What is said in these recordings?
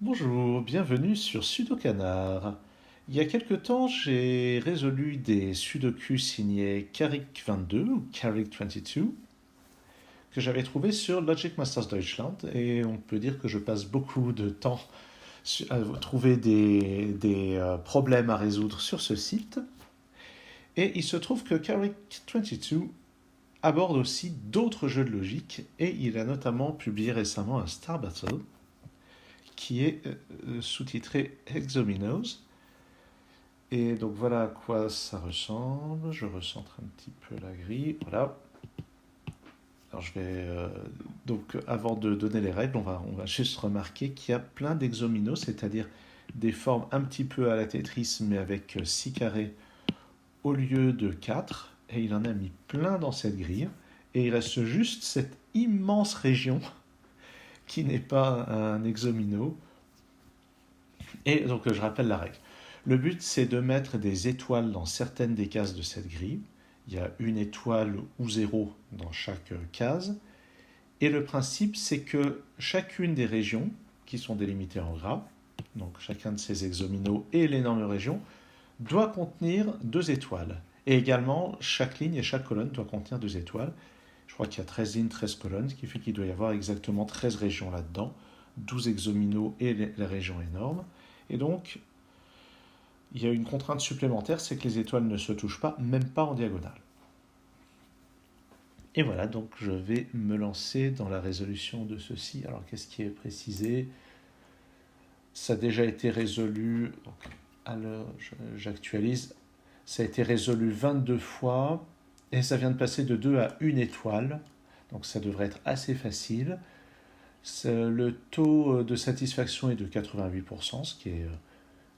Bonjour, bienvenue sur Sudokanar. Il y a quelque temps, j'ai résolu des sudoku signés Carrick22 ou Carrick22 que j'avais trouvé sur Logic Masters Deutschland et on peut dire que je passe beaucoup de temps à trouver des problèmes à résoudre sur ce site. Et il se trouve que Carrick22 aborde aussi d'autres jeux de logique et il a notamment publié récemment un Star Battle qui est sous-titré Exominos. Et donc voilà à quoi ça ressemble. Je recentre un petit peu la grille. Voilà. Alors je vais donc avant de donner les règles, on va juste remarquer qu'il y a plein d'exominos, c'est-à-dire des formes un petit peu à la Tetris, mais avec 6 carrés au lieu de 4. Et il en a mis plein dans cette grille. Et il reste juste cette immense région qui n'est pas un exomino. Et donc je rappelle la règle. Le but, c'est de mettre des étoiles dans certaines des cases de cette grille. Il y a une étoile ou zéro dans chaque case. Et le principe, c'est que chacune des régions, qui sont délimitées en gras, donc chacun de ces exominos et l'énorme région, doit contenir deux étoiles. Et également, chaque ligne et chaque colonne doit contenir deux étoiles. Je crois qu'il y a 13 lignes, 13 colonnes, ce qui fait qu'il doit y avoir exactement 13 régions là-dedans, 12 exominos et les régions énormes. Et donc, il y a une contrainte supplémentaire, c'est que les étoiles ne se touchent pas, même pas en diagonale. Et voilà, donc je vais me lancer dans la résolution de ceci. Alors, qu'est-ce qui est précisé? Ça a déjà été résolu. Alors, j'actualise. Ça a été résolu 22 fois et ça vient de passer de 2 à 1 étoile. Donc, ça devrait être assez facile. Le taux de satisfaction est de 88%, ce qui est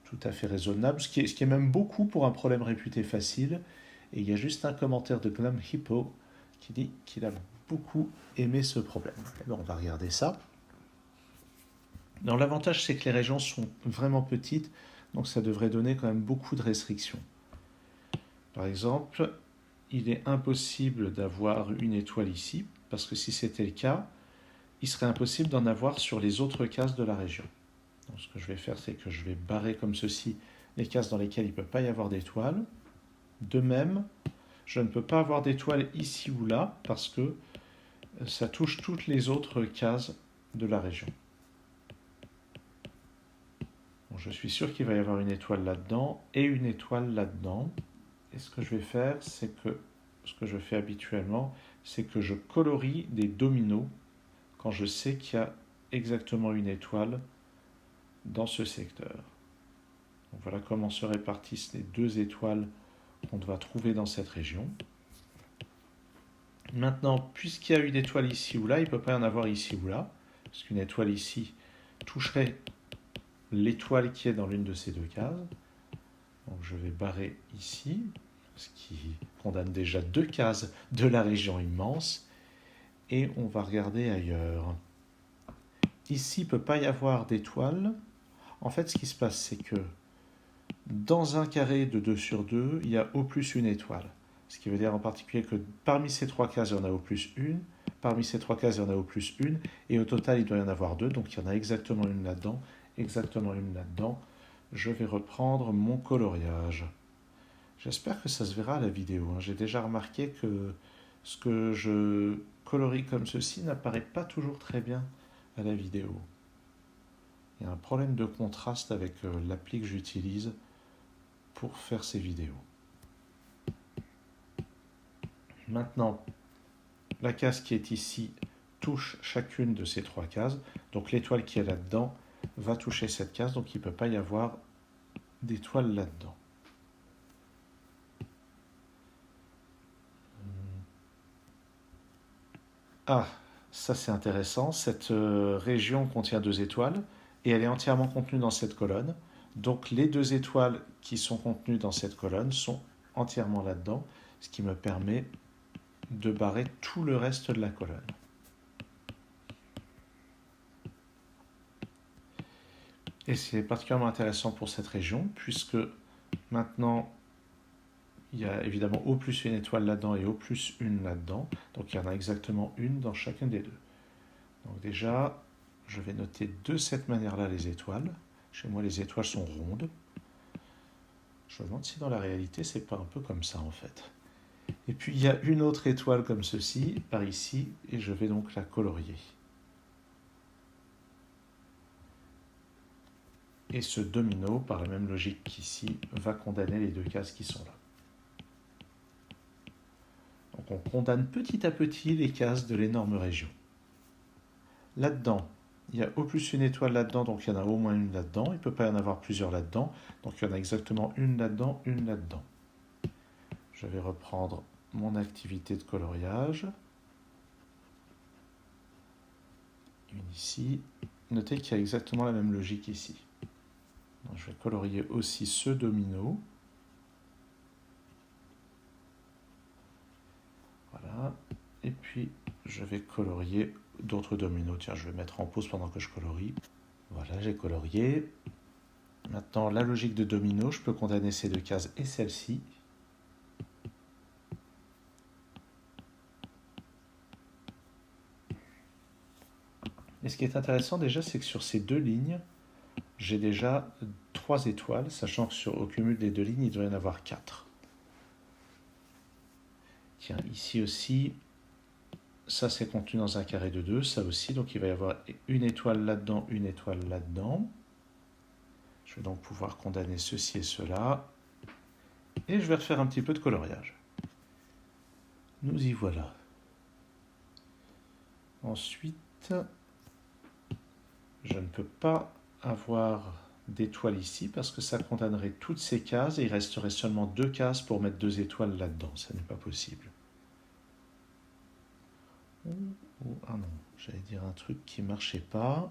tout à fait raisonnable, ce qui est même beaucoup pour un problème réputé facile. Et il y a juste un commentaire de Glum Hippo qui dit qu'il a beaucoup aimé ce problème. Et bien, on va regarder ça. L'avantage, c'est que les régions sont vraiment petites, donc ça devrait donner quand même beaucoup de restrictions. Par exemple, il est impossible d'avoir une étoile ici, parce que si c'était le cas, il serait impossible d'en avoir sur les autres cases de la région. Donc, ce que je vais faire, c'est que je vais barrer comme ceci les cases dans lesquelles il ne peut pas y avoir d'étoiles. De même, je ne peux pas avoir d'étoiles ici ou là, parce que ça touche toutes les autres cases de la région. Bon, je suis sûr qu'il va y avoir une étoile là-dedans et une étoile là-dedans. Et ce que je vais faire, c'est que ce que je fais habituellement, c'est que je colorie des dominos quand je sais qu'il y a exactement une étoile dans ce secteur. Donc voilà comment se répartissent les deux étoiles qu'on doit trouver dans cette région. Maintenant, puisqu'il y a une étoile ici ou là, il ne peut pas y en avoir ici ou là, parce qu'une étoile ici toucherait l'étoile qui est dans l'une de ces deux cases. Donc je vais barrer ici, ce qui condamne déjà deux cases de la région immense, et on va regarder ailleurs. Ici, il ne peut pas y avoir d'étoile. En fait, ce qui se passe, c'est que dans un carré de 2 sur 2, il y a au plus une étoile. Ce qui veut dire en particulier que parmi ces trois cases, il y en a au plus une. Parmi ces trois cases, il y en a au plus une. Et au total, il doit y en avoir deux. Donc il y en a exactement une là-dedans, exactement une là-dedans. Je vais reprendre mon coloriage. J'espère que ça se verra à la vidéo. J'ai déjà remarqué que ce que je colorie comme ceci n'apparaît pas toujours très bien à la vidéo. Il y a un problème de contraste avec l'appli que j'utilise pour faire ces vidéos. Maintenant, la case qui est ici touche chacune de ces trois cases. Donc l'étoile qui est là-dedans va toucher cette case, donc il ne peut pas y avoir d'étoile là-dedans. Ah, ça c'est intéressant. Cette région contient deux étoiles et elle est entièrement contenue dans cette colonne. Donc les deux étoiles qui sont contenues dans cette colonne sont entièrement là-dedans, ce qui me permet de barrer tout le reste de la colonne. Et c'est particulièrement intéressant pour cette région, puisque maintenant, il y a évidemment au plus une étoile là-dedans et au plus une là-dedans. Donc il y en a exactement une dans chacun des deux. Donc déjà, je vais noter de cette manière-là les étoiles. Chez moi, les étoiles sont rondes. Je me demande si dans la réalité, c'est pas un peu comme ça en fait. Et puis il y a une autre étoile comme ceci, par ici, et je vais donc la colorier. Et ce domino, par la même logique qu'ici, va condamner les deux cases qui sont là. Donc on condamne petit à petit les cases de l'énorme région. Là-dedans, il y a au plus une étoile là-dedans, donc il y en a au moins une là-dedans. Il ne peut pas y en avoir plusieurs là-dedans, donc il y en a exactement une là-dedans, une là-dedans. Je vais reprendre mon activité de coloriage. Une ici. Notez qu'il y a exactement la même logique ici. Donc, je vais colorier aussi ce domino. Voilà. Et puis, je vais colorier d'autres dominos. Tiens, je vais mettre en pause pendant que je colorie. Voilà, j'ai colorié. Maintenant, la logique de domino, je peux condamner ces deux cases et celle-ci. Et ce qui est intéressant déjà, c'est que sur ces deux lignes, j'ai déjà 3 étoiles, sachant que au cumul des deux lignes, il doit y en avoir 4. Tiens, ici aussi, ça c'est contenu dans un carré de 2, ça aussi, donc il va y avoir une étoile là-dedans, une étoile là-dedans. Je vais donc pouvoir condamner ceci et cela. Et je vais refaire un petit peu de coloriage. Nous y voilà. Ensuite, je ne peux pas avoir d'étoiles ici parce que ça condamnerait toutes ces cases et il resterait seulement 2 cases pour mettre 2 étoiles là-dedans. Ça n'est pas possible. Ah non, j'allais dire un truc qui ne marchait pas.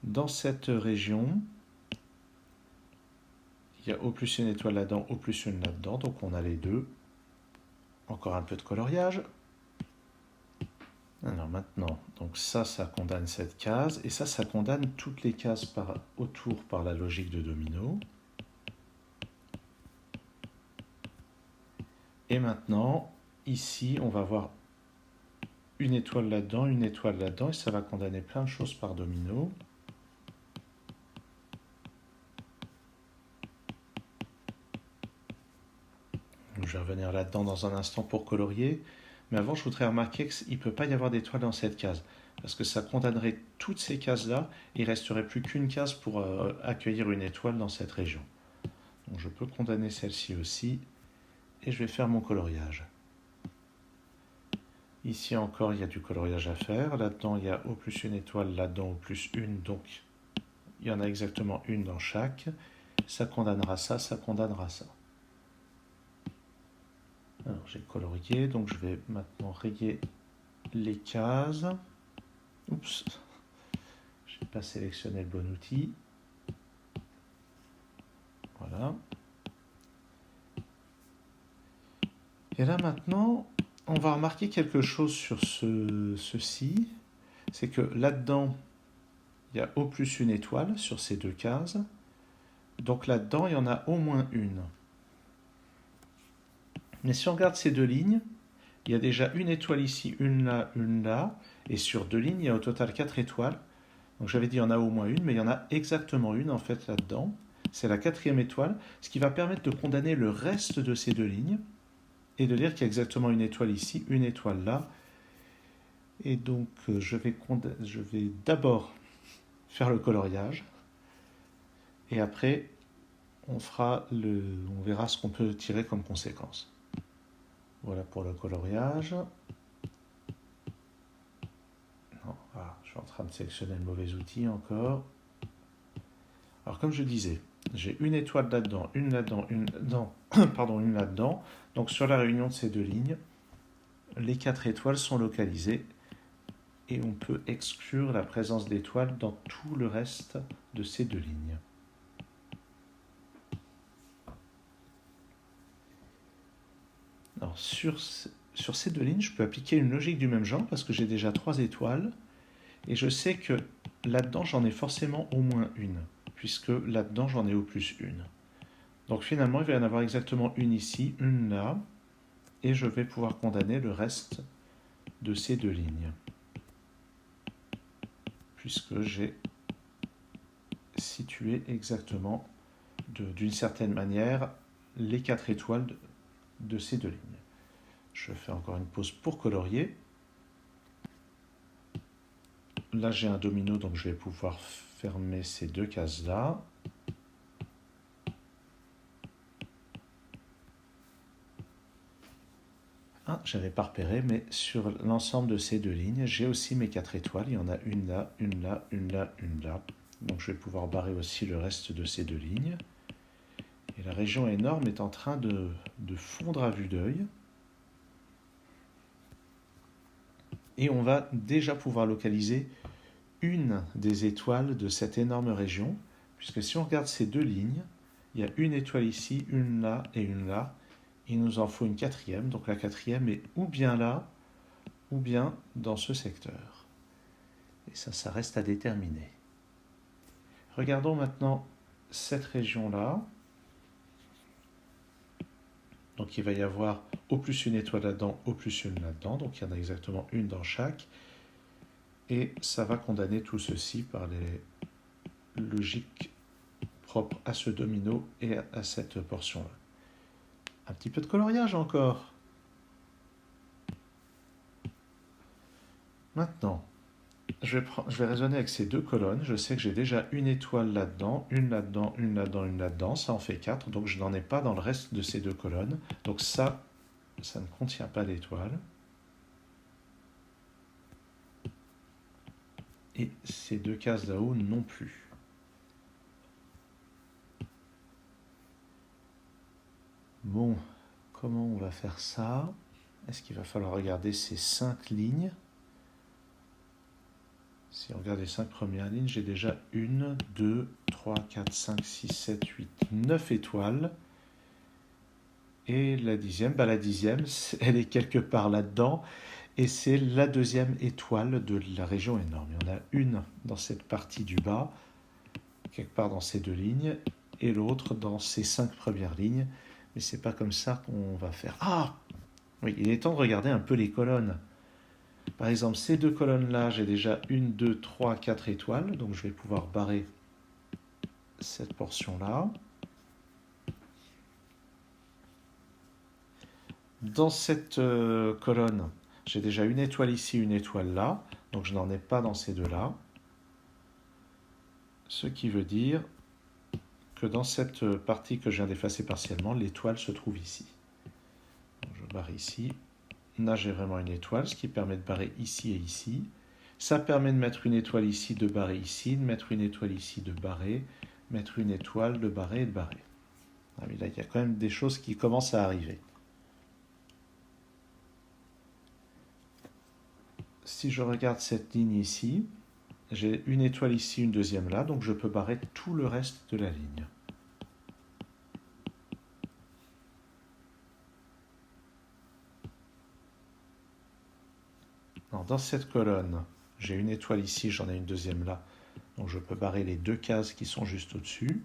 Dans cette région, il y a au plus une étoile là-dedans, au plus une là-dedans, donc on a les deux. Encore un peu de coloriage. Alors maintenant, donc ça condamne cette case, et ça condamne toutes les cases autour par la logique de domino. Et maintenant, ici, on va avoir une étoile là-dedans, et ça va condamner plein de choses par domino. Donc, je vais revenir là-dedans dans un instant pour colorier. Mais avant, je voudrais remarquer qu'il ne peut pas y avoir d'étoile dans cette case. Parce que ça condamnerait toutes ces cases-là. Il ne resterait plus qu'une case pour accueillir une étoile dans cette région. Donc je peux condamner celle-ci aussi. Et je vais faire mon coloriage. Ici encore, il y a du coloriage à faire. Là-dedans, il y a au plus une étoile, là-dedans au plus une. Donc il y en a exactement une dans chaque. Ça condamnera ça, ça condamnera ça. Alors j'ai colorié, donc je vais maintenant rayer les cases. Oups, je n'ai pas sélectionné le bon outil. Voilà. Et là maintenant, on va remarquer quelque chose sur ceci. C'est que là-dedans, il y a au plus une étoile sur ces deux cases. Donc là-dedans, il y en a au moins une. Mais si on regarde ces deux lignes, il y a déjà une étoile ici, une là, et sur deux lignes, il y a au total 4 étoiles. Donc j'avais dit il y en a au moins une, mais il y en a exactement une en fait là-dedans. C'est la 4e étoile, ce qui va permettre de condamner le reste de ces deux lignes et de dire qu'il y a exactement une étoile ici, une étoile là. Et donc je vais d'abord faire le coloriage et après on verra ce qu'on peut tirer comme conséquence. Voilà pour le coloriage. Non, voilà, je suis en train de sélectionner le mauvais outil encore. Alors comme je disais, j'ai une étoile là-dedans, une là-dedans, une là-dedans, pardon, une là-dedans. Donc sur la réunion de ces deux lignes, les 4 étoiles sont localisées et on peut exclure la présence d'étoiles dans tout le reste de ces deux lignes. Alors sur ces deux lignes, je peux appliquer une logique du même genre parce que j'ai déjà 3 étoiles et je sais que là-dedans, j'en ai forcément au moins une, puisque là-dedans, j'en ai au plus une. Donc finalement, il va y en avoir exactement une ici, une là, et je vais pouvoir condamner le reste de ces deux lignes. puisque j'ai situé exactement, d'une certaine manière, les 4 étoiles de ces deux lignes. Je fais encore une pause pour colorier. Là, j'ai un domino, donc je vais pouvoir fermer ces deux cases-là. Ah, j'avais pas repéré, mais sur l'ensemble de ces deux lignes, j'ai aussi mes 4 étoiles. Il y en a une là, une là, une là, une là. Donc je vais pouvoir barrer aussi le reste de ces deux lignes. Et la région énorme est en train de fondre à vue d'œil. Et on va déjà pouvoir localiser une des étoiles de cette énorme région, puisque si on regarde ces deux lignes, il y a une étoile ici, une là et une là. Il nous en faut une quatrième, donc la quatrième est ou bien là, ou bien dans ce secteur. Et ça reste à déterminer. Regardons maintenant cette région-là. Donc il va y avoir au plus une étoile là-dedans, au plus une là-dedans. Donc il y en a exactement une dans chaque. Et ça va condamner tout ceci par les logiques propres à ce domino et à cette portion-là. Un petit peu de coloriage encore. Maintenant, je vais raisonner avec ces deux colonnes. Je sais que j'ai déjà une étoile là-dedans, une là-dedans, une là-dedans, une là-dedans. Ça en fait 4, donc je n'en ai pas dans le reste de ces deux colonnes. Donc ça ne contient pas d'étoile. Et ces deux cases là-haut non plus. Bon, comment on va faire ça? Est-ce qu'il va falloir regarder ces 5 lignes? Si on regarde les 5 premières lignes, j'ai déjà 1, 2, 3, 4, 5, 6, 7, 8, 9 étoiles. Et la dixième, elle est quelque part là-dedans. Et c'est la deuxième étoile de la région énorme. Il y en a une dans cette partie du bas, quelque part dans ces deux lignes, et l'autre dans ces 5 premières lignes. Mais c'est pas comme ça qu'on va faire. Ah! Oui, il est temps de regarder un peu les colonnes. Par exemple, ces deux colonnes-là, j'ai déjà 1, 2, 3, 4 étoiles. Donc je vais pouvoir barrer cette portion-là. Dans cette colonne, j'ai déjà une étoile ici, une étoile là. Donc je n'en ai pas dans ces deux-là. Ce qui veut dire que dans cette partie que je viens d'effacer partiellement, l'étoile se trouve ici. Donc je barre ici. Là, j'ai vraiment une étoile, ce qui permet de barrer ici et ici. Ça permet de mettre une étoile ici, de barrer ici, de mettre une étoile ici, de barrer, mettre une étoile, de barrer et de barrer. Ah oui, là, il y a quand même des choses qui commencent à arriver. Si je regarde cette ligne ici, j'ai une étoile ici, une deuxième là, donc je peux barrer tout le reste de la ligne. Alors, dans cette colonne, j'ai une étoile ici, j'en ai une deuxième là, donc je peux barrer les deux cases qui sont juste au-dessus.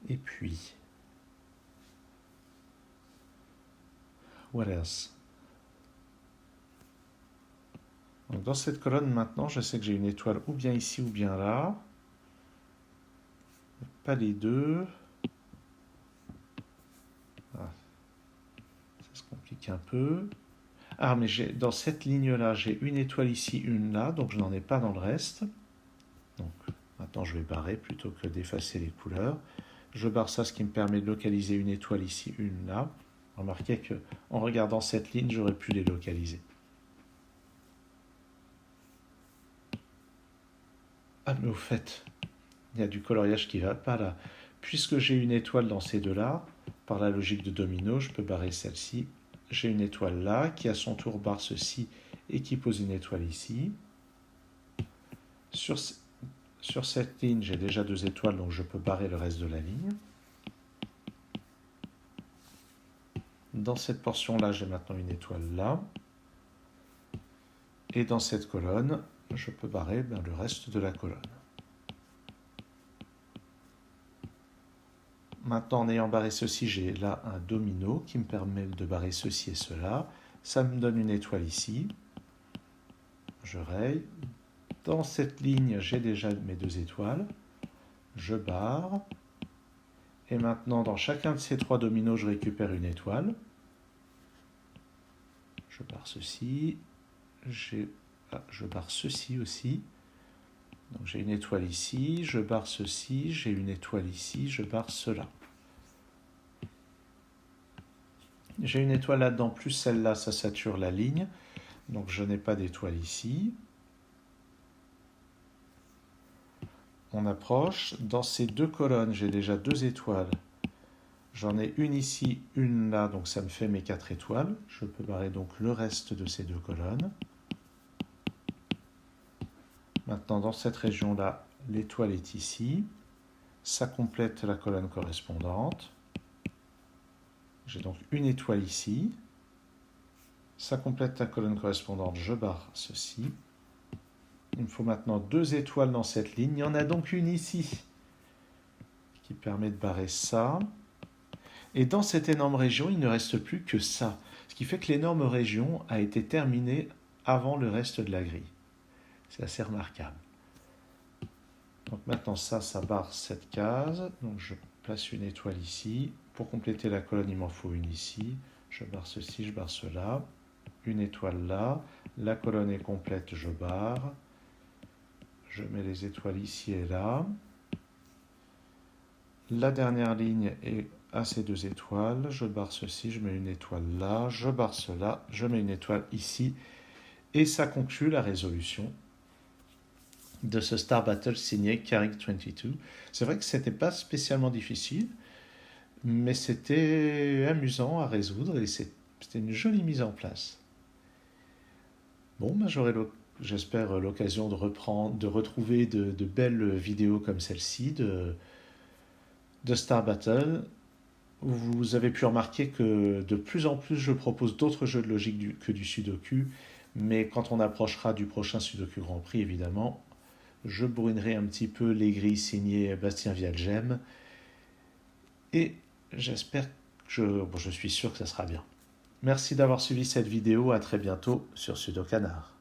Et puis, what else? Donc dans cette colonne maintenant, je sais que j'ai une étoile ou bien ici ou bien là. Pas les deux. Ah, ça se complique un peu. Ah, mais dans cette ligne-là, j'ai une étoile ici, une là, donc je n'en ai pas dans le reste. Donc maintenant, je vais barrer plutôt que d'effacer les couleurs. Je barre ça, ce qui me permet de localiser une étoile ici, une là. Remarquez qu'en regardant cette ligne, j'aurais pu les localiser. Ah, mais au fait, il y a du coloriage qui ne va pas là. Puisque j'ai une étoile dans ces deux-là, par la logique de domino, je peux barrer celle-ci. J'ai une étoile là, qui à son tour barre ceci et qui pose une étoile ici. Sur cette ligne, j'ai déjà deux étoiles, donc je peux barrer le reste de la ligne. Dans cette portion-là, j'ai maintenant une étoile là. Et dans cette colonne, je peux barrer le reste de la colonne. Maintenant, en ayant barré ceci, j'ai là un domino qui me permet de barrer ceci et cela. Ça me donne une étoile ici. je raye. Dans cette ligne, j'ai déjà mes 2 étoiles. Je barre. Et maintenant, dans chacun de ces 3 dominos, je récupère une étoile. Je barre ceci. Je barre ceci aussi. Donc j'ai une étoile ici, je barre ceci, j'ai une étoile ici, je barre cela. J'ai une étoile là-dedans, plus celle-là, ça sature la ligne. Donc je n'ai pas d'étoile ici. On approche. Dans ces 2 colonnes, j'ai déjà 2 étoiles. J'en ai une ici, une là, donc ça me fait mes 4 étoiles. Je peux barrer donc le reste de ces 2 colonnes. Maintenant, dans cette région-là, l'étoile est ici. Ça complète la colonne correspondante. J'ai donc une étoile ici. Ça complète la colonne correspondante, je barre ceci. Il me faut maintenant 2 étoiles dans cette ligne. Il y en a donc une ici qui permet de barrer ça. Et dans cette énorme région, il ne reste plus que ça. Ce qui fait que l'énorme région a été terminée avant le reste de la grille. C'est assez remarquable. Donc maintenant ça barre cette case. Donc je place une étoile ici. Pour compléter la colonne, il m'en faut une ici. Je barre ceci, je barre cela. Une étoile là. La colonne est complète, je barre. Je mets les étoiles ici et là. La dernière ligne est à ces 2 étoiles. Je barre ceci, je mets une étoile là. Je barre cela, je mets une étoile ici. Et ça conclut la résolution de ce Star Battle signé Carrick22. C'est vrai que ce n'était pas spécialement difficile, mais c'était amusant à résoudre et c'était une jolie mise en place. Bon, ben j'espère l'occasion de retrouver de belles vidéos comme celle-ci de Star Battle. Vous avez pu remarquer que de plus en plus je propose d'autres jeux de logique que du Sudoku, mais quand on approchera du prochain Sudoku Grand Prix, évidemment, je bruinerai un petit peu les grilles signées Bastien Vialgem, et j'espère je suis sûr que ça sera bien. Merci d'avoir suivi cette vidéo, à très bientôt sur Sudokanar.